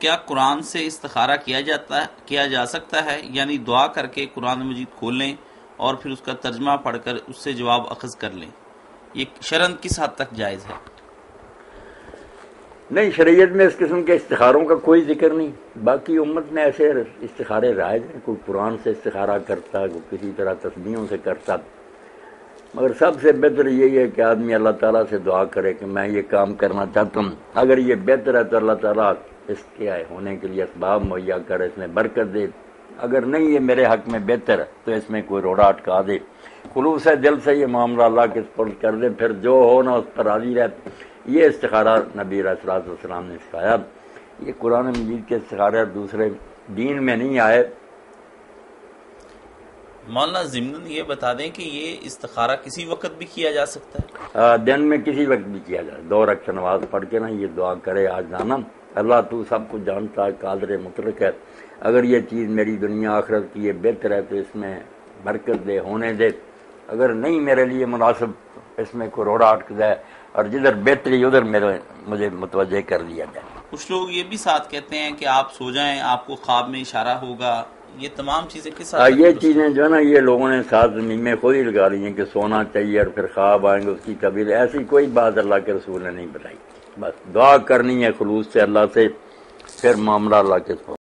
کیا قرآن سے استخارہ کیا جا سکتا ہے؟ یعنی دعا کر کے قرآن مجید کھول لیں اور پھر اس کا ترجمہ پڑھ کر اس سے جواب اخذ کر لیں، یہ شرعاً کس حد تک جائز ہے؟ نہیں، شریعت میں اس قسم کے استخاروں کا کوئی ذکر نہیں۔ باقی امت میں ایسے استخارے رائج ہیں، کوئی قرآن سے استخارہ کرتا، کوئی کسی طرح تسبیحوں سے کرتا، مگر سب سے بہتر یہی ہے کہ آدمی اللہ تعالیٰ سے دعا کرے کہ میں یہ کام کرنا چاہتا ہوں، اگر یہ بہتر ہے تو اللہ تعالیٰ اس کے ہونے کے لیے اسباب مہیا کرے، اس میں برکت دے، اگر نہیں یہ میرے حق میں بہتر ہے تو اس میں کوئی روڑا اٹکا دے، خلوص دل سے یہ معاملہ اللہ کے سپرد کر دے، پھر جو ہو نا اس پر راضی رہے۔ یہ استخارہ نبی علیہ الصلوۃ والسلام نے سکھایا۔ یہ قرآن مجید کے استخارے دوسرے دین میں نہیں آئے۔ مولانا ضمن یہ بتا دیں کہ یہ استخارہ کسی وقت بھی کیا جا سکتا ہے؟ دن میں کسی وقت بھی کیا جائے، 2 رکعت نماز پڑھ کے نا یہ دعا کرے، آج جانا اللہ تو سب کچھ جانتا ہے، قادر مطلق ہے، اگر یہ چیز میری دنیا آخرت کی یہ بہتر ہے تو اس میں برکت دے، ہونے دے، اگر نہیں میرے لیے مناسب اس میں کوئی روڑا اٹک جائے، اور جدھر بہتری ادھر مجھے متوجہ کر دیا جائے۔ کچھ لوگ یہ بھی ساتھ کہتے ہیں کہ آپ سو جائیں، آپ کو خواب میں اشارہ ہوگا، یہ تمام چیزیں کس حد تک؟ یہ چیزیں جو ہے نا یہ لوگوں نے ساتھ زمین میں خود ہی لگا لی ہیں کہ سونا چاہیے اور پھر خواب آئیں گے اس کی تعبیر، ایسی کوئی بات اللہ کے رسول نے نہیں بتائی۔ بس دعا کرنی ہے خلوص سے اللہ سے، پھر معاملہ اللہ کے سپرد۔